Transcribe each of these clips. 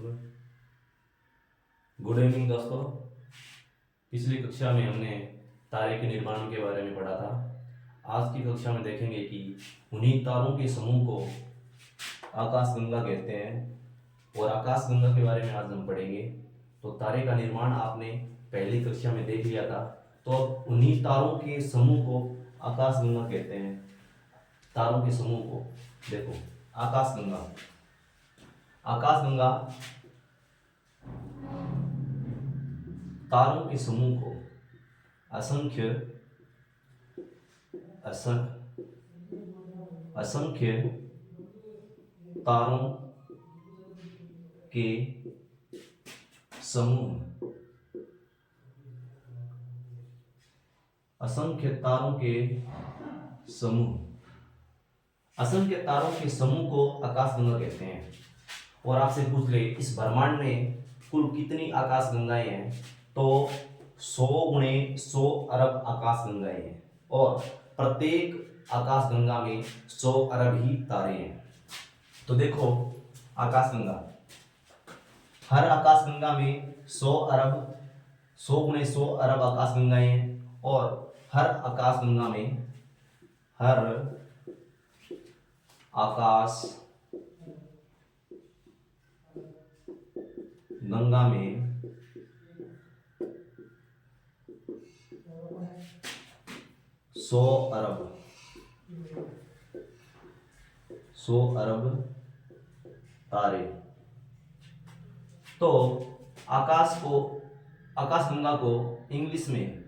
Good evening दोस्तों। पिछली कक्षा में हमने तारे के निर्माण के बारे में पढ़ा था। आज की कक्षा में देखेंगे कि उन्हीं तारों के समूह को आकाशगंगा कहते हैं और आकाशगंगा के बारे में आज हम पढ़ेंगे। तो तारे का निर्माण आपने पहली कक्षा में देख लिया था, तो अब उन्हीं तारों के समूह को आकाशगंगा कहते हैं। तारों के समूह को देखो, आकाशगंगा। आकाशगंगा तारों के समूह को असंख्य तारों के समूह असंख्य तारों के समूह को आकाशगंगा कहते हैं। और आपसे पूछ ले, इस ब्रह्मांड में कुल कितनी आकाशगंगाएं हैं, तो 100 गुणे 100 अरब आकाशगंगाएं हैं और प्रत्येक आकाशगंगा में 100 अरब ही तारे हैं। तो देखो, आकाशगंगा, हर आकाशगंगा में 100 गुणे 100 अरब आकाशगंगाएं हैं और हर आकाशगंगा में गंगा में 100 अरब तारे। तो आकाशगंगा को इंग्लिश में,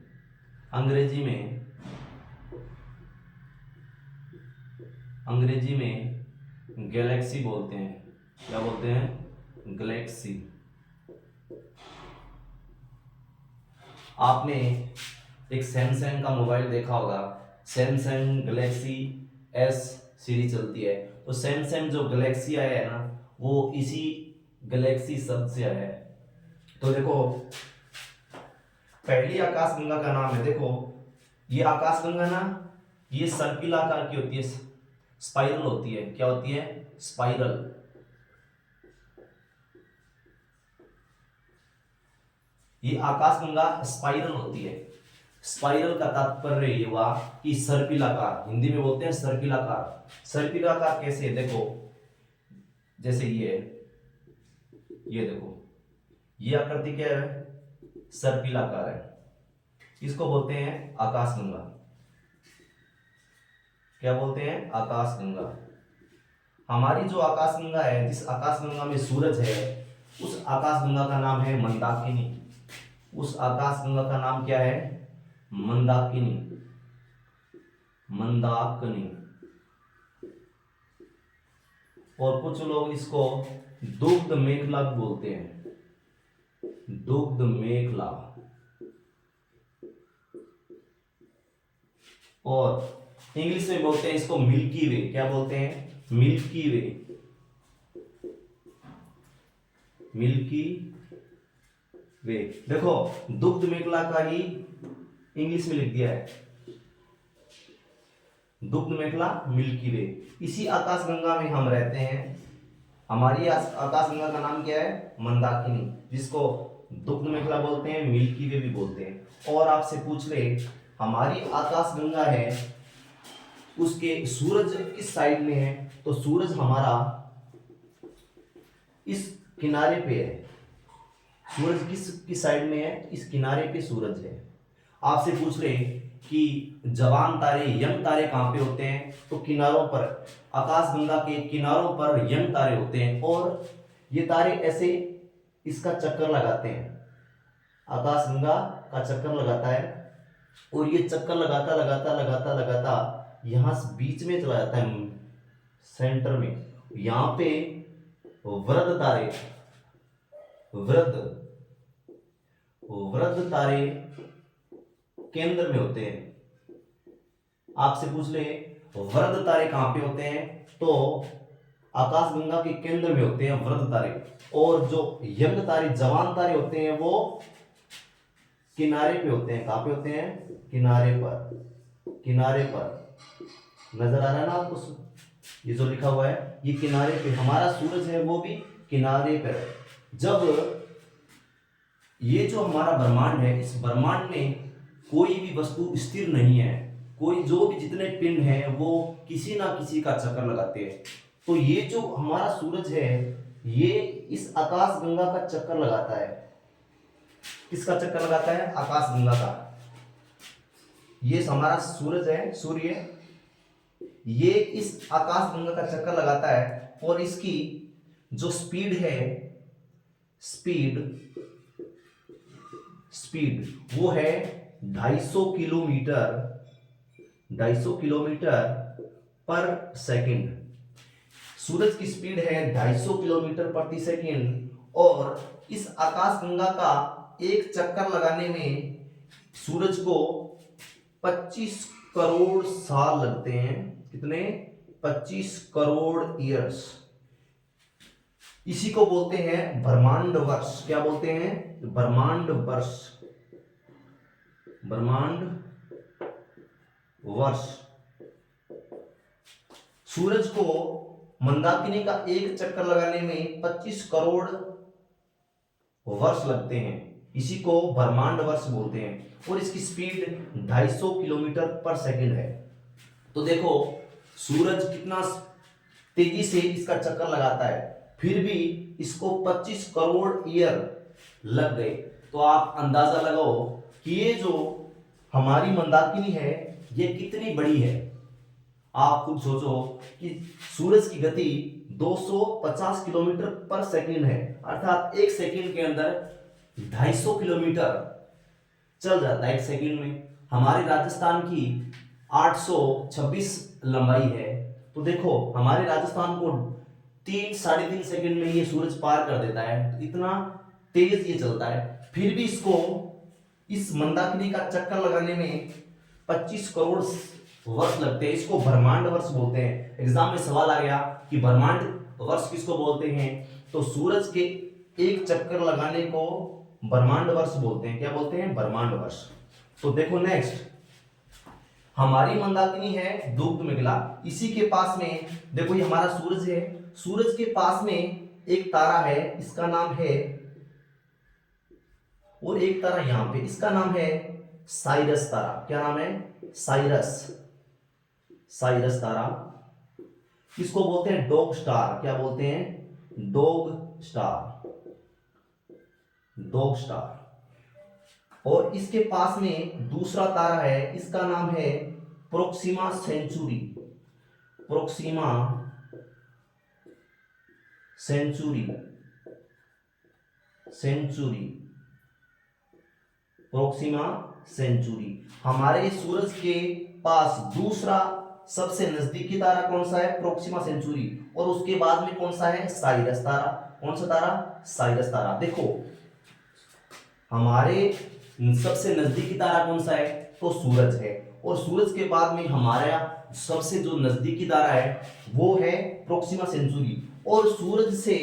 अंग्रेजी में गैलेक्सी बोलते हैं। क्या बोलते हैं? गैलेक्सी। आपने एक सैमसंग का मोबाइल देखा होगा, सैमसंग गैलेक्सी एस सीरीज चलती है। तो सैमसंग जो गैलेक्सी आया है ना, वो इसी गैलेक्सी शब्द से आया है। तो देखो, पहली आकाशगंगा का नाम है, देखो ये आकाशगंगा ना, ये सर्पिल आकार की होती है, स्पाइरल होती है। क्या होती है? स्पाइरल। ये आकाशगंगा स्पाइरल होती है। स्पाइरल का तात्पर्य ये हुआ कि सर्पिल आकार, हिंदी में बोलते हैं सर्पिल आकार। सर्पिल आकार कैसे है? देखो, जैसे ये देखो, ये आकृति क्या है? सर्पिल आकार है। इसको बोलते हैं आकाशगंगा। क्या बोलते हैं? आकाशगंगा। हमारी जो आकाशगंगा है, जिस आकाशगंगा में सूरज है, उस आकाशगंगा का नाम है मंदाकिनी। उस आकाशगंगा का नाम क्या है? मंदाकिनी। और कुछ लोग इसको दुग्ध मेखला भी बोलते हैं। दुग्ध मेखला। और इंग्लिश में बोलते हैं इसको मिल्की वे। क्या बोलते हैं? मिल्की वे। मिल्की वे। देखो, दुग्ध मेखला का ही इंग्लिश में लिख दिया है, दुग्ध मेखला, मिल्की वे। इसी आकाशगंगा में हम रहते हैं। हमारी आकाशगंगा का नाम क्या है? मंदाकिनी, जिसको दुग्ध मेखला बोलते हैं, मिल्की वे भी बोलते हैं। और आपसे पूछ ले, हमारी आकाशगंगा है, उसके सूरज किस साइड में है? तो सूरज हमारा इस किनारे पे है। सूरज किस साइड में है? इस किनारे पे सूरज है। आपसे पूछ ले कि जवान तारे, यंग तारे कहां पे होते हैं? तो किनारों पर, आकाशगंगा के किनारों पर यंग तारे होते हैं। और ये तारे ऐसे इसका चक्कर लगाते हैं, आकाशगंगा का चक्कर लगाता है। और ये चक्कर लगाता यहां से बीच में चला जाता है, सेंटर में। यहां पे वृद्ध तारे केंद्र में होते हैं। आपसे पूछ ले, वृद्ध तारे कहां पे होते हैं? तो आकाशगंगा के केंद्र में होते हैं वृद्ध तारे। और जो यंग तारे, जवान तारे होते हैं, वो किनारे पे होते हैं। कहां पे होते हैं? किनारे पर। नजर आ रहा है ना आपको? ये जो लिखा हुआ है, ये किनारे पे। हमारा सूरज है, वो भी किनारे पर है। जब ये जो हमारा ब्रह्मांड है, इस ब्रह्मांड में कोई भी वस्तु स्थिर नहीं है, कोई जो भी जितने पिंड हैं वो किसी ना किसी का चक्कर लगाते हैं। तो ये जो हमारा सूरज है ये इस आकाश गंगा का चक्कर लगाता है। किसका चक्कर लगाता है? आकाश गंगा का। ये हमारा सूरज है, सूर्य, ये इस आकाश गंगा का चक्कर लगाता है और इसकी जो स्पीड है, स्पीड वो है 250 किलोमीटर पर सेकंड। सूरज की स्पीड है 250 किलोमीटर प्रति सेकंड और इस आकाश गंगा का एक चक्कर लगाने में सूरज को 25 करोड़ साल लगते हैं। कितने? 25 करोड़ ईयर्स। इसी को बोलते हैं ब्रह्मांड वर्ष। क्या बोलते हैं? ब्रह्मांड वर्ष। ब्रह्मांड वर्ष। सूरज को मंदाकिनी का एक चक्कर लगाने में 25 करोड़ वर्ष लगते हैं। इसी को ब्रह्मांड वर्ष बोलते हैं और इसकी स्पीड 250 किलोमीटर पर सेकंड है। तो देखो सूरज कितना तेजी से इसका चक्कर लगाता है, फिर भी इसको 25 करोड़ ईयर लग गए। तो आप अंदाजा लगाओ कि ये जो हमारी मंदाकिनी है ये कितनी बड़ी है। आप खुद सोचो कि सूरज की गति 250 किलोमीटर पर सेकंड है, अर्थात एक सेकंड के अंदर 250 किलोमीटर चल जाता है एक सेकंड में। हमारे राजस्थान की 826 लंबाई है, तो देखो हमारे राजस्थान को 3-3.5 सेकंड में ये सूरज पार कर देता है। तो इतना तेज ये चलता है, फिर भी इसको इस मंदाकिनी का चक्कर लगाने में 25 करोड़ वर्ष लगते हैं। इसको ब्रह्मांड वर्ष बोलते हैं। एग्जाम में सवाल आ गया कि ब्रह्मांड वर्ष किसको बोलते हैं, तो सूरज के एक चक्कर लगाने को ब्रह्मांड वर्ष बोलते हैं। क्या बोलते हैं? ब्रह्मांड वर्ष। तो देखो नेक्स्ट, हमारी मंदाकिनी है दुग्ध मेखला। इसी के पास में देखो ये हमारा सूरज है, सूरज के पास में एक तारा है, इसका नाम है, और एक तारा यहां पे, इसका नाम है साइरस तारा। क्या नाम है? साइरस तारा। इसको बोलते हैं डॉग स्टार। क्या बोलते हैं? Dog star. और इसके पास में दूसरा तारा है, इसका नाम है प्रोक्सिमा सेंचुरी। हमारे सूरज के पास दूसरा सबसे नजदीकी तारा कौन सा है? Proxima Centauri. और उसके बाद में कौन सा है? साइरस तारा। कौन सा तारा? साइरस तारा। देखो हमारे सबसे नजदीकी तारा कौन सा है? तो सूरज है। और सूरज के बाद में हमारा सबसे जो नजदीकी तारा है वो है प्रोक्सिमा सेंचुरी। और सूरज से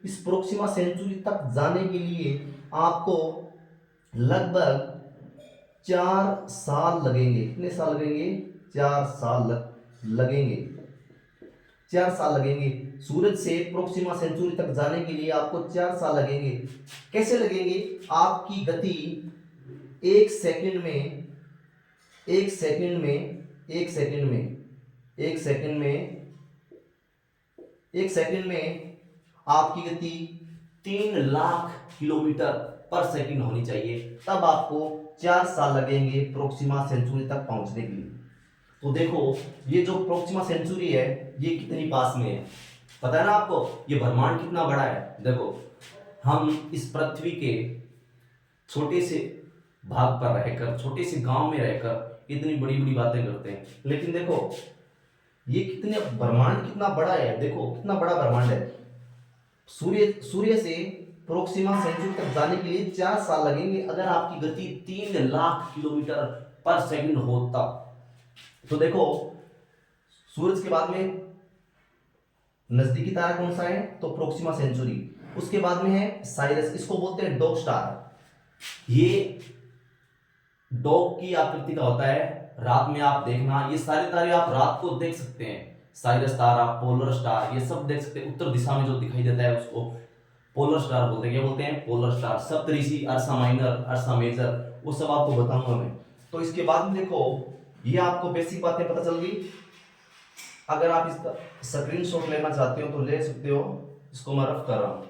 इस प्रोक्सिमा सेंचुरी तक जाने के लिए आपको लगभग 4 साल लगेंगे। कितने साल लगेंगे? 4 साल लगेंगे। 4 साल लगेंगे। सूरज से प्रोक्सिमा सेंचुरी तक जाने के लिए आपको 4 साल लगेंगे। कैसे लगेंगे? आपकी गति एक सेकंड में आपकी गति 3 लाख किलोमीटर पर सेकंड होनी चाहिए, तब आपको 4 साल लगेंगे प्रोक्सिमा सेंचुरी तक पहुंचने के लिए। तो देखो ये जो प्रोक्सिमा सेंचुरी है ये कितनी पास में है, पता है ना आपको? ये ब्रह्मांड कितना बड़ा है। देखो हम इस पृथ्वी के छोटे से भाग पर रहकर, छोटे से गांव में रहकर इतनी बड़ी बड़ी बातें करते हैं, लेकिन देखो ये कितने ब्रह्मांड कितना बड़ा है। देखो कितना बड़ा ब्रह्मांड है। सूर्य से प्रोक्सिमा सेंचुरी तक जाने के लिए 4 साल लगेंगे अगर आपकी गति 3 लाख किलोमीटर पर सेकंड हो तब। तो देखो सूरज के बाद में नजदीकी तारा कौन सा है? तो प्रोक्सिमा सेंचुरी। उसके बाद में है साइरस, इसको बोलते हैं डॉग स्टार। ये डॉग की आकृति का होता है। रात में आप देखना, ये सारे तारे आप रात को देख सकते हैं। साइरस तारा, पोलर स्टार, ये सब देख सकते हैं। उत्तर दिशा में जो दिखाई देता है उसको पोलर स्टार बोलते हैं, क्या बोलते हैं? Polar star. Saptarishi, Ursa Minor, Ursa Major, वो सब आपको बताऊंगा मैं। तो इसके बाद में देखो, ये आपको बेसिक बातें पता चल गई। अगर आप इसका स्क्रीनशॉट लेना चाहते हो तो ले सकते हो, इसको मैं रफ कर रहा हूं।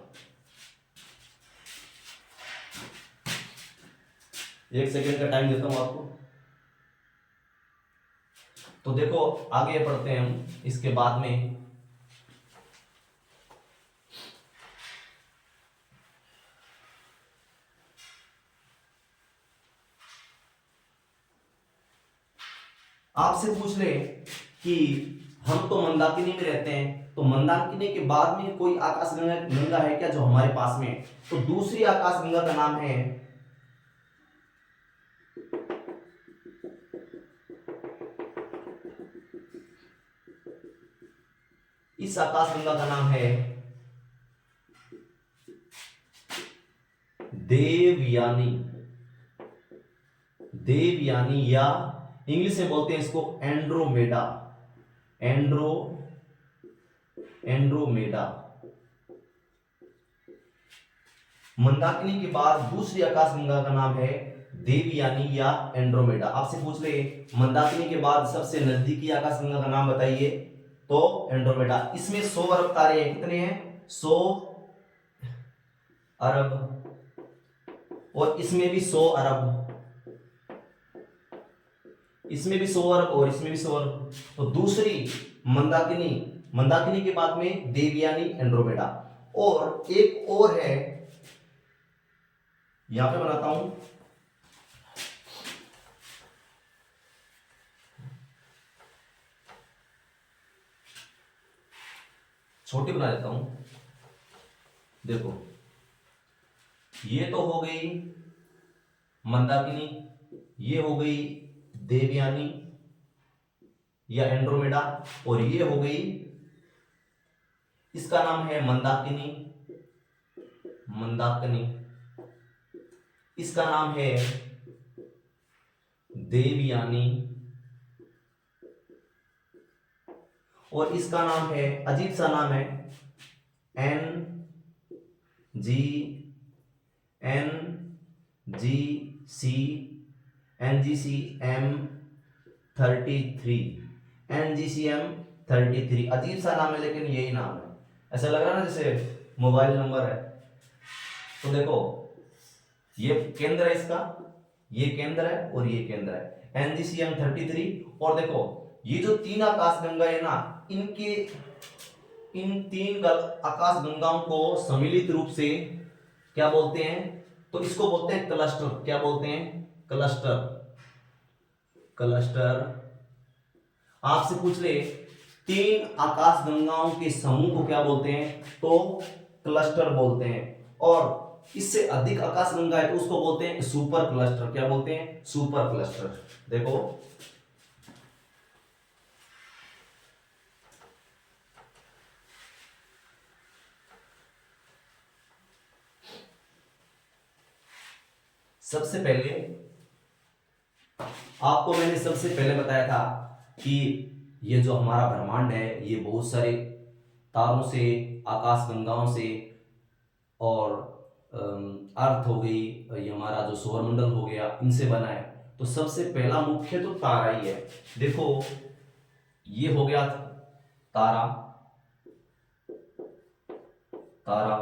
1 सेकेंड का टाइम देता हूं आपको। तो देखो, आगे पढ़ते हैं हम इसके बाद में। आपसे पूछ ले कि हम तो मंदाकिनी में रहते हैं, तो मंदाकिनी के बाद में कोई आकाशगंगा गंगा है क्या जो हमारे पास में है? तो दूसरी आकाशगंगा का नाम है, इस आकाशगंगा का नाम है देवयानी। देवयानी, या इंग्लिश में बोलते हैं इसको एंड्रोमेडा। एंड्रोमेडा। मंदाकिनी के बाद दूसरी आकाशगंगा का नाम है देवयानी या एंड्रोमेडा। आपसे पूछ ले मंदाकिनी के बाद सबसे नजदीकी आकाशगंगा का नाम बताइए, तो एंड्रोमेडा। इसमें 100 अरब तारे हैं। कितने हैं? 100 अरब। और इसमें भी 100 अरब, इसमें भी 100 अरब, और इसमें भी 100 अरब। तो दूसरी मंदाकिनी, मंदाकिनी के बाद में देवयानी, एंड्रोमेडा। और एक और है, यहां पे बनाता हूं, छोटी बना देता हूं। देखो, ये तो हो गई मंदाकिनी, ये हो गई देवयानी या एंड्रोमेडा, और ये हो गई, इसका नाम है मंदाकिनी, मंदाकिनी। इसका नाम है देवयानी, और इसका नाम है, अजीब सा नाम है, NGCM33। NGCM33 अजीब सा नाम है, लेकिन यही नाम है। ऐसा लग रहा है ना जैसे मोबाइल नंबर है। तो देखो, ये केंद्र है इसका, ये केंद्र है और ये केंद्र है, NGCM33। और देखो, ये जो 3 आकाशगंगा है ना, इनके इन 3 आकाश गंगाओं को सम्मिलित रूप से क्या बोलते हैं? तो इसको बोलते हैं क्लस्टर। क्या बोलते हैं? क्लस्टर। क्लस्टर। आपसे पूछ ले 3 आकाश गंगाओं के समूह को क्या बोलते हैं? तो क्लस्टर बोलते हैं। और इससे अधिक आकाश गंगा है तो उसको बोलते हैं सुपर क्लस्टर। क्या बोलते हैं? Super cluster. देखो, सबसे पहले आपको मैंने सबसे पहले बताया था कि ये जो हमारा ब्रह्मांड है, ये बहुत सारे तारों से, आकाश गंगाओं से, और अर्थ हो गई, ये हमारा जो सौरमंडल हो गया, इनसे बना है। तो सबसे पहला मुख्य तो तारा ही है। देखो, ये हो गया तारा, तारा,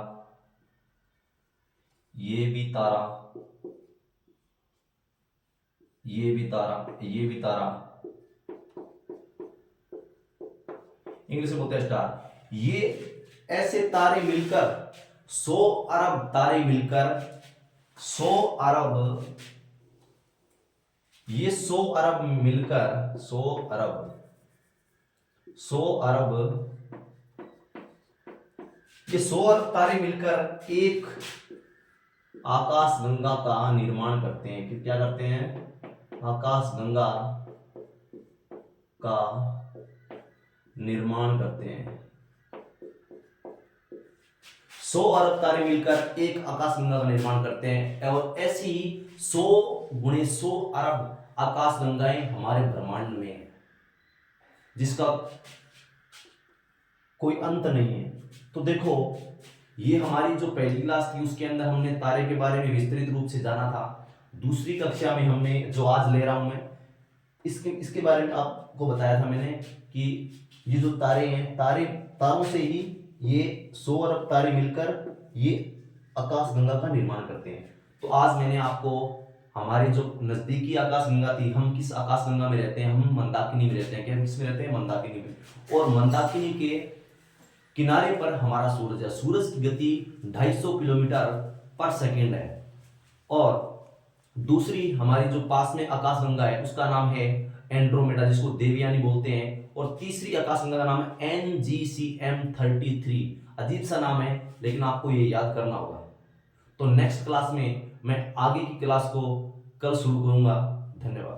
ये भी तारा, ये भी तारा, ये भी तारा, इंग्लिश में बोलते हैं स्टार। ये ऐसे तारे मिलकर 100 अरब तारे मिलकर 100 अरब, ये 100 अरब मिलकर 100 अरब, 100 अरब, ये 100 अरब तारे मिलकर एक आकाश गंगा का निर्माण करते हैं। कि क्या करते हैं? आकाश गंगा का निर्माण करते हैं। 100 अरब तारे मिलकर एक आकाश गंगा का निर्माण करते हैं। और ऐसी 100 गुणे 100 अरब आकाश गंगाएं हमारे ब्रह्मांड में है, जिसका कोई अंत नहीं है। तो देखो, ये हमारी जो पहली क्लास थी उसके अंदर हमने तारे के बारे में विस्तृत रूप से जाना था। दूसरी कक्षा में हमने जो आज ले रहा हूं मैं इसके इसके बारे में आपको बताया था मैंने कि ये जो तारे हैं, तारों से ही ये 100 अरब तारे मिलकर ये आकाशगंगा का निर्माण करते हैं। तो आज मैंने आपको हमारी जो नजदीकी आकाशगंगा थी, हम किस आकाशगंगा में रहते हैं, हम मंदाकिनी में रहते हैं। क्या हम किस में रहते हैं? मंदाकिनी में। और मंदाकिनी के किनारे पर हमारा सूरज है। सूरज की गति 250 किलोमीटर पर सेकेंड है। और दूसरी हमारी जो पास में आकाशगंगा है उसका नाम है एंड्रोमेडा, जिसको देवयानी बोलते हैं। और तीसरी आकाशगंगा का नाम है NGCM33। अजीब सा नाम है लेकिन आपको ये याद करना होगा। तो नेक्स्ट क्लास में मैं आगे की क्लास को कल शुरू करूंगा। धन्यवाद।